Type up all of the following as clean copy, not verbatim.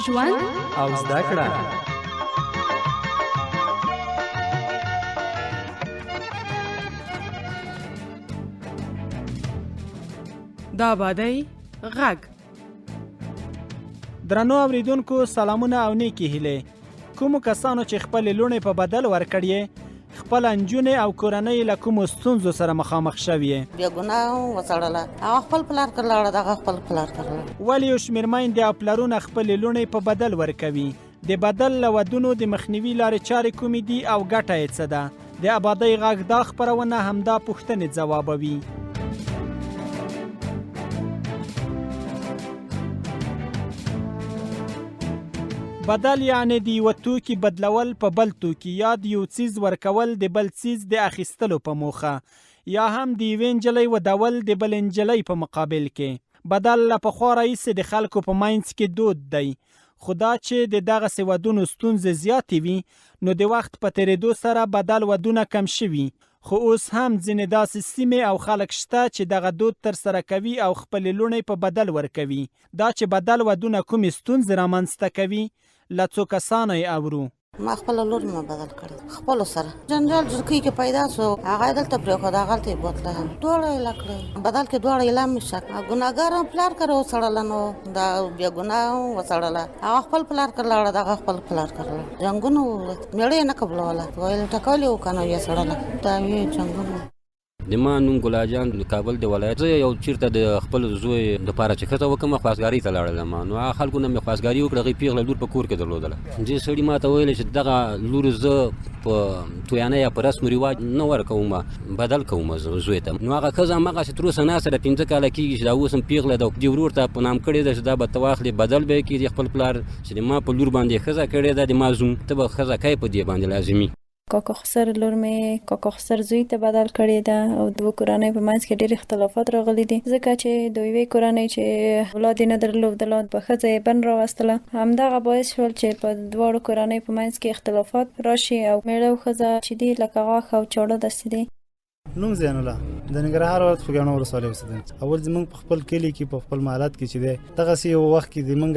ژوند او زده کړه. د آبادۍ غږ. درنو اوریدونکو سلامونه او نیکی هیلې. کومو کسانو چې خپل لوڼې په بدل ورکړي خپل نجونې او کورنۍ له کومو ستونزو سره مخامخ شوي بیا ګناه وسړله هغه خپل پلار کړله دغه خپل پلار کړله. ولې یو شمېر میندې او پلرونه خپل لوڼې په بدل ورکوي؟ د بدل له ودونو د مخنیوي لارې چارې کومې دي او ګټه یې څه ده؟ د آبادۍ غږ دا خپرونه همدا پوښتنې ځوابوي. بدل یعنی د یو توکي بدلول په بل توکي یا د یو څیز ورکول د بل څیز د اخیستلو په موخه یا هم د یوې نجلۍ ودول د بل نجلۍ په مقابل کې. بدل له پخوا راهیسې د خلکو په منځ کې دود دی، خو دا چې د دغسې ودونو ستونزې زیاتې وي نو د وخت په تېرېدو سره بدل ودونه کم شوي. خو اوس هم ځینې داسې سیمې او خلک شته چې دغه دود ترسره کوي او خپلې لوڼې په بدل ورکوي. دا چې بدل ودونه کومې ستونزې رامنځته کوي له څو کسانو یې اورو. ما خپله لور مې بدل کړې خپلو سره جنجال جرګۍ کې پیدا شو، هغه یې دلته پرېښود، هغلته یې بوتله دواړه یې لا کړې. بدل کې دواړه اعلان مې شک ګناهګار هم پلار کره وسړله، نو دا بیا ګناه هم وسړله. هغه خپل پلار کره لاړه، دغه خپل پلار کره لاړه. جنګونه مېړه یې نه قبلوله، ویل ټکول یې وکړه نو یې سړله. دا یې جنګونه. د ما نوم ګلاجان د کابل د ولایت. زه یو چیرته د خپل زوی دپاره چې ښځه وکړم خواستګارۍ ته لاړلم، نو هغه خلکو نه مې خواستګاري وکړه. هغې پیغله لور په کور کې درلودله. دې سړي ما ته ویل چې دغه لور زه په تویانه یا په رسم و رواج نه ورکوم، بدل کوم زوی ته. نو هغه ښځه هماغسې تر اوسه ناسته ده، 15 کاله کېږي چې دا اوس هم پیغله ده. دې ورور ته په نام کړې ده چې دا به ته واخلې بدل به یې کړي. خپل پلار چې د ما په لور باندې ښځه کړې ده، د ما زوم ته به ښځه کوې په دې باندې لازمي. کاکا خسر لور مې کاکا خسر زوی ته بدل کړې ده او دوه کورنۍ په منځ کې ډېر اختلافات راغلي دي، ځکه چې د یوې کورنۍ چې اولاد یې نه درلودله په ښځه یې بن راوستله. همدغه باعث شول چې په دواړو کورنۍ په منځ کې اختلافات راشي او مېړه او ښځه چې دي لکه غاښ او چاړه داسې دي. نوم زین الله د ننګرهار ولایت خوږیاڼو ولسوالۍ اوسېدونکی. اول زموږ په خپل کلي کې په خپل محلات کې چې دی دغسې یو وخت کې زموږ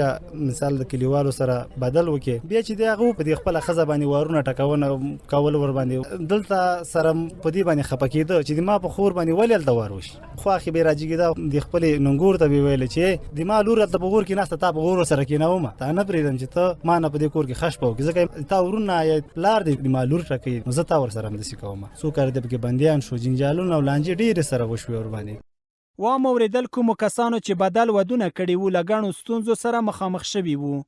مثال د کلیوالو سره بدل وکړي، بیا چې دی هغه په دې خپله ښځه باندې وارونه ټکونه کول ور باندې دلته سره په دې باندې خفه کېده چې د ما په خور باندې ولې هلته وار وشي. خواښې به یې راجګېده، د خپلې ننګور ته به یې ویله چې د ما لور هلته په غور کې ناسته، تا په غور ورسره کېنومه، تا نه پرېږدم چې ته ما نه په دې کور کې خش په وکړې، ځکه تا ورونه یا پلار دې د ما لور ټکوي، نو زه تا ورسره همداسې کومه. څو کاره د پکې بندیان شو، جنجالونه او لانجې ډېرې سره وشوې ور باندې. وام اورېدل کومو کسانو چې بدل ودونه کړي وو له ګڼو ستونزو سره مخامخ شوي وو.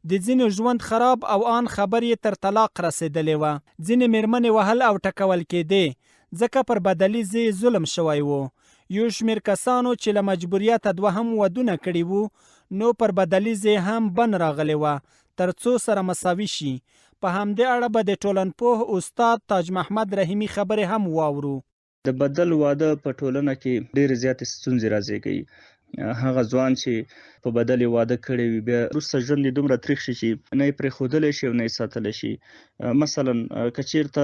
د ځینو ژوند خراب او آن خبر یې تر طلاق رسېدلې وه. ځینې مېرمنې وهل او ټکول کېدې ځکه پر بدلي زی ظلم شوی وو. یو شمېر کسانو چې له مجبوریته دوهم ودونه کړي وو نو پر بدلي زی هم بن راغلې وه تر څو سره مساوي شي. په همدې اړه به د ټولنپوه استاد تاج محمد رحیمي خبرې هم واورو. د بدل واده په ټولنه کې ډېرې زیاتې ستونزې رازېږي. هغه ځوان چې په بدل واده کړی وي بیا وروسته ژوند یې دومره تریخ شي چې نه یې پرېښودلی شي او نه یې ساتلی شي. مثلا که چېرته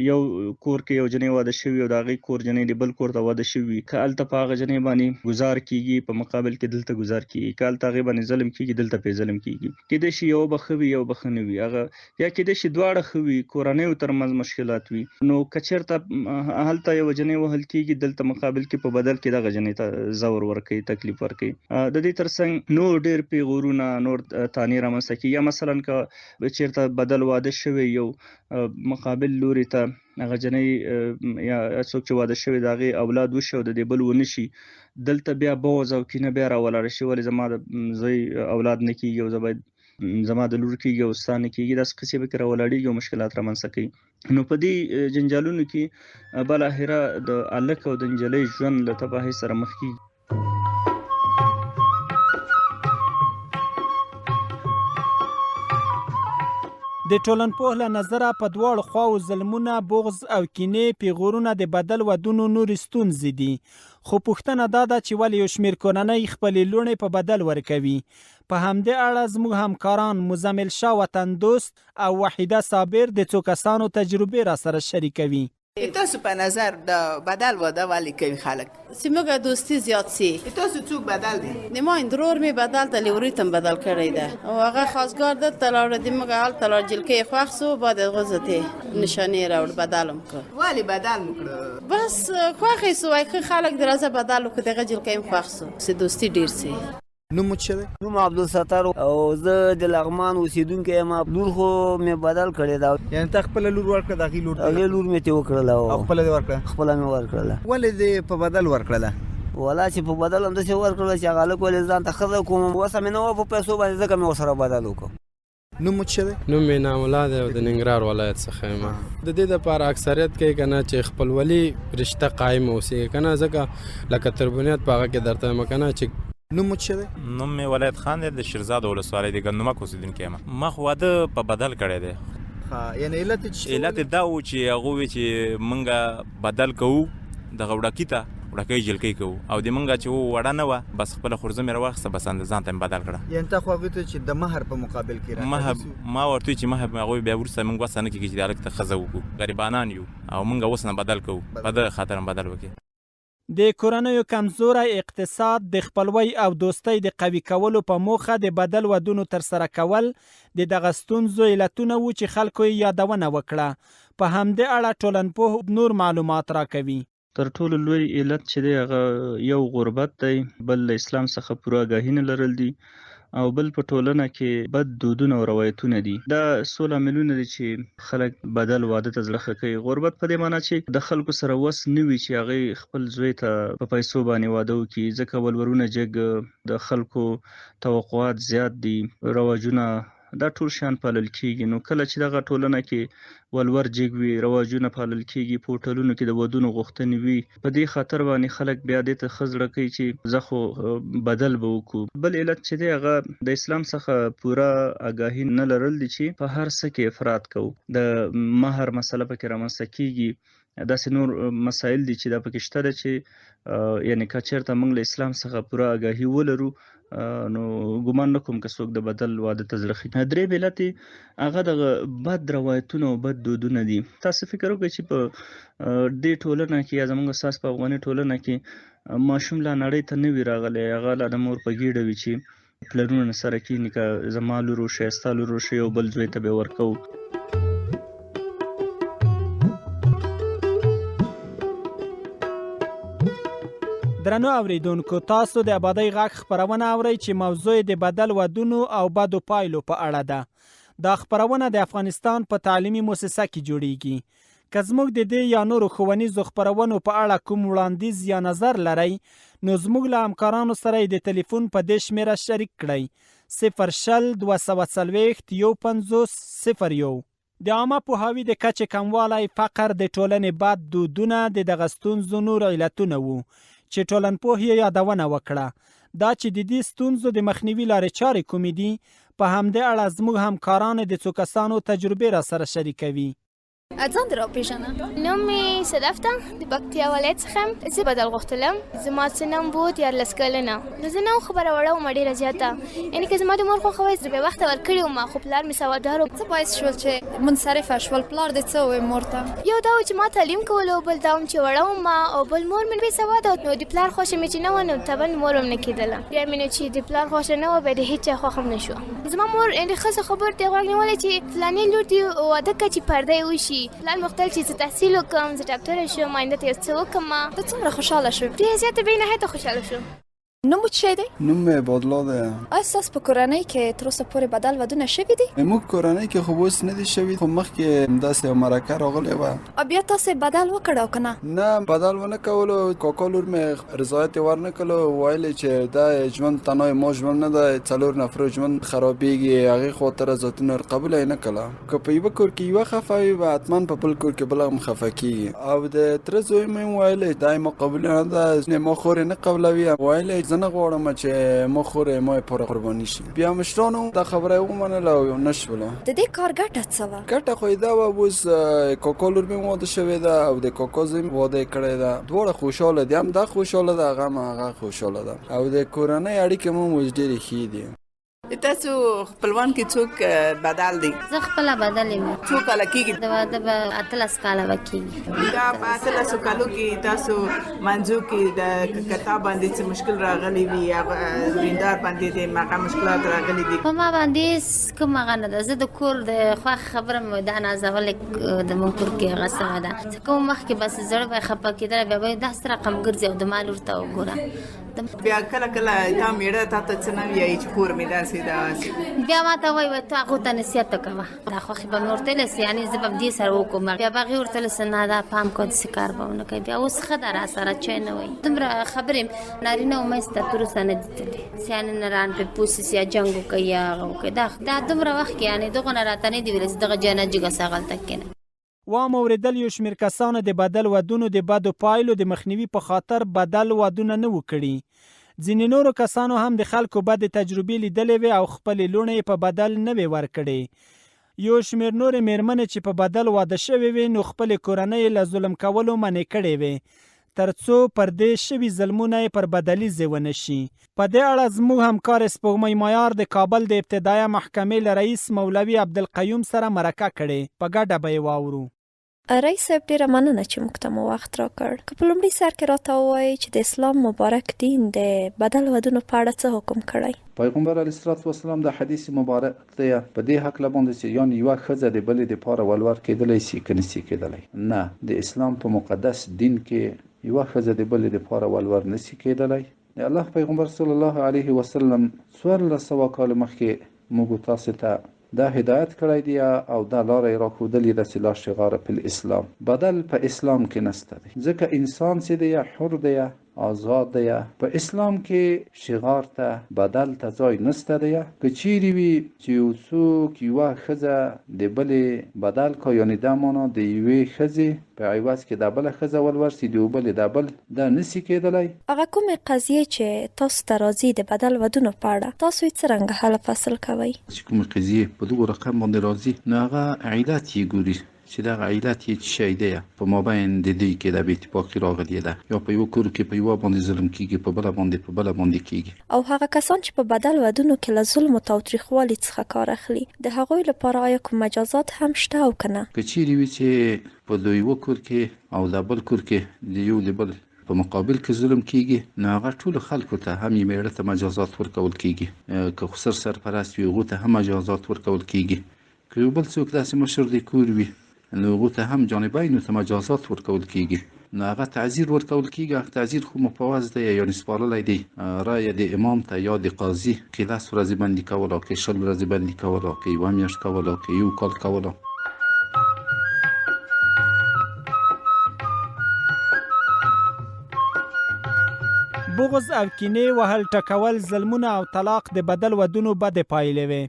یو کور کې یو جنۍ واده شوي او د هغې کور جنۍ د بل کور ته واده شوي وي، که هلته په هغه جنۍ باندې ګزار کېږي په مقابل کې دلته ګزار کېږي، که هلته هغې باندې ظلم کېږي دلته پرې ظلم کېږي. کېدای شي یوه به ښه وي یو به ښه نه وي، هغه یا کېدای شي دواړه ښه وي، کورنیو ترمنځ مشکلات وي. نو که چېرته هلته یوه جنۍ وهل کېږي دلته مقابل کې په بدل کې دغه جنۍ ته زور ورکوي، تکلیف ورکوي. د دې ترڅنګ نور ډېر پیغورونه نور تانې رامنځته کېږي. یا مثلا که چېرته بدل واده شوی یو مقابل لوري ته هغه جنۍ یا څوک چې واده شوی د هغې اولاد وشي او د دې بل ونه شي، دلته بیا بغض او کینه بیا راولاړه شي، ولې زما د زوی اولاد نه کېږي او زه باید زما د لور کېږي او ستا نه کېږي، داسې قصې به کې راولاړېږي او مشکلات رامنځته کوي. نو په دې جنجالونو کې بالاخره د هلک او د نجلۍ ژوند له تباهۍ سره مخ کېږي. د ټولنپوه له نظره په دواړو خواو ظلمونه، بغض او کینې، پیغورونه د بدل ودونو نورې ستونزې دي. خو پوښتنه دا ده چې ولې یو شمېر کورنۍ خپلې لوڼې په بدل ورکوي. په همدې اړه زموږ همکاران مزمل شاه وطن دوست او وحیده صابر د څو کسانو تجربې را سره شریکوي. تاسو په نظر د بدل واده ولې کوي خلک؟ چې موږ دوستي زیات سي. تاسو څوک بدل دي؟ د ما اندرور می بدل ته لوریتم بدل کړی ده او هغه خاصګار د تلاړ د موږ حال تلاړ جلکې خوښ سو بعد غزته نشانه راوړ بدلم کو. ولې بدل وکړو؟ بس خوښ سو وايي خلک درازه بدل کو دغه جلکې خوښ سو چې دوستي ډیر سي. نوم څه دی؟ نوم عبدالستار او زه د لغمان اوسیدونکی یم. لور خو مې بدل کړې ده. یعنی ته خپله لور ورکړه د هغې لور هغې لور مې ترې وکړله او خپله دې ورکړه؟ خپله مې ورکړله. ولې دې په بدل ورکړله؟ ولا چې په بدل همداسې ورکړله چې هغه هلک ولې ځان ته ښځه کوم وسه مې نه وه په پیسو باندې ځکه مې ورسره بدل وکړو. نوم څه دی؟ نوم مې نام الله دی او د ننګرهار ولایت څخه یم. د دې دپاره اکثریت کوي که نه چې خپلولي رشته قایم اوسېږي که نه ځکه لکه تر بنیاد په هغه کې درته وایم که نه چې نوم څه دی؟ نوم مې ولایت خان دی د شیرزاد ولسوالۍ د ګندمک اوسېدونکی یم. ما خو واده په بدل کړی دی. یعنې علت یې علت دا و چې هغه وویل چې موږ بدل کوو دغه وړکي ته وړکۍ جلکۍ کوو او د موږ چې وړه نه وه بس خپله خورزه مې راواخیسته بس ځان ته مې بدل کړه. یعنې تا خو هغوی ته چې د مهر په مقابل کې ما ورته ویل چې مهر هغوی بیا وروسته موږ وسه نه کېږي چې د هلک ته ښځه وکړو. غریبانان یو او موږ اوس نه بدل کوو په دغه خاطر هم بدل وکړي. د کورنیو کمزوری اقتصاد د خپلوۍ او دوستۍ د قوي کولو په موخه د بدل ودونو ترسره کول د دغه ستونزو علتونه وو چې خلکو یې یادونه وکړه. په همدې اړه ټولنپوه نور معلومات راکوي. تر ټولو لوی علت چې دی هغه یو غربت دی، بل له اسلام څخه پوره آګاهي نه لرل دي او بل په ټولنه کې بد دودونه او روایتونه دي. دا څو لاملونه دي چې خلک بدل واده ته زړه ښه کوي. غربت په دې معنی چې د خلکو سره وس نه وي چې هغوی خپل زوی ته په پیسو باندې واده وکړي، ځکه ولورونه جګ، د خلکو توقعات زیات دي، رواجونه دا ټول شیان پالل کېږي. نو کله چې دغه ټولنه کې ولور جګ وي، رواجونه پالل کېږي، په هوټلونو کې د ودونو غوښتنې وي، په دې خاطر باندې خلک بیا دې ته ښه زړه کوي چې زه خو بدل به وکړو. بل علت چې دی هغه د اسلام څخه پوره آګاهي نه لرل دي چې په هر څه کې افراط کوو. د مهر مسله پکې رامنځته کېږي، داسې نور مسایل دي چې دا پکې شته ده چې یعنې که چېرته موږ له اسلام څخه پوره آګاهي ولرو نو ګمان نه کوم که څوک د بدل واده ته زړه ښه. درې علت یې هغه دغه بد روایتونه او بد دودونه دي. تاسو فکر وکړئ چې په دې ټولنه کې یا زموږ ستاسو په افغاني ټولنه کې ماشوم لا نړۍ ته نه وي راغلی، هغه لا د مور په ګېډه وي چې پلرونه سره کېني که زما لور وشي ستا لور وشي او بل زوی ته به یې ورکوو. درنو اوریدونکو، تاسو د آبادۍ غږ خپرونه اورئ چې موضوع د بدل ودونو او بدو پایلو په اړه ده. دا خپرونه د افغانستان په تعلیمي مؤسسه کې جوړیږي. که زموږ د دې یا نورو ښوونیزو خپرونو په اړه کوم وړاندیز یا نظر لرئ نو زموږ له همکارانو سره یې د ټلیفون په دې شمېره شریک کړئ: 0 240 15 01. د عامه پوهاوي د کچې کموالی، فقر، د ټولنې بد دودونه د دغه ستونزو نور علتونه وو چې ټولنپوه یې یادونه وکړه. دا چې د دې ستونزو د مخنیوي لارې چارې کومې دي، په همدې اړه زموږ همکاران د څو کسانو تجربې را سره شریکوي. ځان در وپېژنه. نوم مې صدف ده، د پکتیا ولایت څخه یم. زه بدل غوښتلم. زما څه نوم بود 14 کلنه. نو زه نه وم خبره وړه ومه ډېره زیاته، یعنې که زما د مور خوښه وای زه بې وخته ورکړې ومه، خو پلار مې سوادار و. څه باعث شول چې منصرفه شول؟ پلار دې څه وویل مور ته؟ یو دا و چې ما تعلیم کولو، بل دا هم چې وړه ومه، او بل مور مې بې سواده وه. نو د پلار خوښه مې چې نه وه نو طبعا مور هم نه کېدله. بیا مې نو چې د پلار خوښه نه وه بیا د هېچا خوښه هم نه شوه. زما مور د ښځو خبرو ته یې غوږ نیولی چې فلانې لور دې واده کړه چې پرده یې وشي. پلار مې غوښتل چې زه تحصیل وکړم، زه ډاکټره شم، آینده ته یو څه وکړم. ته څومره خوشحاله شوې؟ ډېره زیاته بې نهایته خوشحاله شوم. نوم مو څه دی؟ نوم مې بادلا دی. آیا ستاسو په کورنۍ کې تر اوسه پورې بدل ودونه شوي دي؟ موږ کورنۍ کې خو اوس نه دي شوي، خو مخکې همداسې یو مرکه راغلی وه. او بیا تاسو بدل وکړ او که نه؟ نه، بدل ونه کولو. کاکا لور مې رضایت یې ورنه کړلو، ویل چې دا ژوند تنهای ما ژوند نه دی، 4 نفرو ژوند خرابېږي، هغې خاطر ذاتونه قبوله یې نه کړله. که په یوه کور کې یوه خفه وي به حتما په بل کور کې بله هم خفه کېږي. او د تره زوی مې هم ویلی دا یې ما قبوله نه ده، ما خور یې نه قبلوي. ویلی زه نه غواړم چې ما خور ما پوره قرباني شي. بیا مشرانو دا خبره ومنله او نه شوله. د دې کار ګټه څه وه؟ ګټه خو یې دا وه اوس کاکا لور مې واده شوې ده او د کاکا زوی مې واده یې کړی ده. دواړه خوشحاله دي، هم دا خوشحاله ده هغه هم هغه خوشحاله ده، او د کورنۍ اړیکې هم اوس ډېرې ښې دي. تاسو خپلوان کې څوک بدل دي؟ زه خپله بدل یم. څو کاله کېږي؟ د واده به 18 کاله به کېږي. دا په 18 کالو کې تاسو منځو کې د کتاب باندې څه مشکل راغلی وي یا ویندار باندې د ماقه مشکلات راغلي دي؟ په ما باندې کوم هغه نه ده. زه د کور د خوښ خبره مې دا نازولې د مون کور کې هغه سوه ده. څه کوم مخکې بس زړه به یې خفه کېدلی بیا به یې داسې رقم ګرځي او د ما لور ته وګوره. بیا کله کله تا میړه تا ته څه نه وایي چې خور مې داسې ده؟ بیا ما ته وایي ته هغو ته نصیحت وکوه دا خوښې به مې ورته ویلې یعنې زه به دې سره وکړم. بیا به هغې ورته ویلې نه دا پام کوه داسې کار به ونه کوي. بیا اوس ښه ده راسره چای نه وایي. دومره خبرې نارینه و منځ ته تر اوسه نه دي تللي. سیانې نه ران پرې پوه سي یا جنګ وکوي یا هغه وکوي. دا دومره وخت کې یعنې دغو نه راته نه دي ویلې چې دغه جای نه جګه سه هغلته کښېنه. وام اوریدل یو شمېر کسانو د بدل ودونو د بدو پایلو د مخنیوي په خاطر بدل ودونه نه و کړي. ځینې نورو کسانو هم د خلکو بدې تجربې لیدلې وې او خپلې لوڼې په بدل نه وې ورکړې. یو شمېر نورې مېرمنې چې په بدل واده شوې وې نو خپلې کورنۍ له ظلم کولو منې کړې وې تر څو پر دې شوي ظلمونه یې پر بدلیزې ونه شي. په دې اړه زموږ همکار سپوږمۍ مایار د کابل د ابتدایه محکمې له رئیس مولوي عبدالقیوم سره مرکه کړې. په ګډه به یې واورو. رئیس صاحب ډیره مننه چې موږ ته مو وخت راکړ. که په لومړي سر کې راته ووایئ چې د اسلام مبارک دین د بدل ودونو په اړه څه حکم کړی؟ پیغمبر علیه الصلاة والسلام د حدیث مبارک دی په دې هکله باندې چې یعنې یوه ښځه د بلې دپاره ولور کېدلی شي که نشي کېدلی؟ نه، د اسلام په مقدس دین کې یوه ښځه د بلې دپاره ولور نشي کېدلی. د الله پیغمبر صلی الله علیه وسلم 1400 کال مخکې موږ تاسو ته دا هدایت کړی دی او دا لاره یې راښودلې ده چې لا شغار په الاسلام. بدل په اسلام کې نشته دی ځکه انسان چې دی حر دی آزاد دی. په اسلام کې شغار ته بدل ته ځای نشته دی. که چیرې وي چې یو څوک یوه ښځه د بلې بدل کا یعنې دا معنا د یوې ښځې په عوض کې د بله ښځه ولور سي د یو بلې د بل دا نشي کېدلی. هغه کومې قضیې چې تاسو ته راځي د بدل ودونو په اړه تاسو یې څرنګه حل فصل کوئ؟ چې کومې قضیې په دغو رقم باندې راځي نو هغه علت یې ګوري چې دغه علت یې څه شی دی. په مابین د دوی کې د بې اتفاقي راغلې ده یا په یوه کور کې په یوه باندې ظلم کېږي په بله باندې کېږي. او هغه کسان چې په بدل ودونو کې له ظلم او تاوتریخوالي څخه کار اخلي د هغوی لپاره آیا کوم مجازات هم شته او که نه؟ که چیرې وي چې په یوه کور کې او د بل کور کې د یو د بل په مقابل کې ظلم کېږي نو هغه ټولو خلکو ته هم یې میړه ته مجازات ورکول کېږي. که خسر سرپرست وي هغو ته هم مجازات ورکول کېږي. که یو بل څوک داسې مشر د کور وي نو هغو ته هم جانبینو ته مجازات ورکول کېږي. نو هغه تعزیر ورکول کېږي. هغه تعزیر خو مفوض دی یعنې سپارلی دی رایه د امام ته یا د قاضي که 10 ورځې بندي کوله که 20 ورځې بندي کوله که یوه میاشت کوله که یو کال کوله. بغض او کینې وهل ټکول ظلمونه او طلاق د بدل ودونو بدې پایلې وې.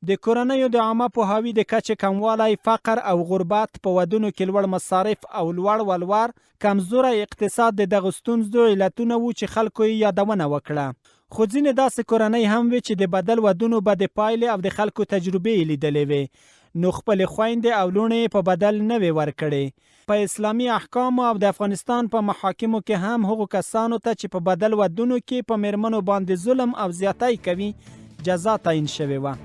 د کورنیو د عامه پوهاوي د کچې کموالی، فقر او غربت، په ودونو کې لوړ مصارف او لوړ ولور، کمزوری اقتصاد د دغو ستونزو علتونه وو چې خلکو یې یادونه وکړه. خو ځینې داسې کورنۍ هم وې چې د بدل ودونو بدې پایلې او د خلکو تجربې یې لیدلې وې نو خپلې خویندې او لوڼې په بدل نه وې ورکړې. په اسلامي احکامو او د افغانستان په محاکمو کې هم هغو کسانو ته چې په بدل ودونو کې په میرمنو باندې ظلم او زیاتی کوي جزا تعیین شوې وه.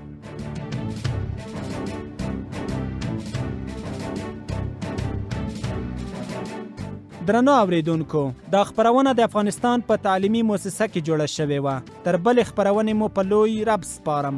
درنو اوریدونکو، دا خپرونه د افغانستان په تعلیمي مؤسسه کې جوړه شوې وه. تر بلې خپرونې مو په لوی رب سپارم.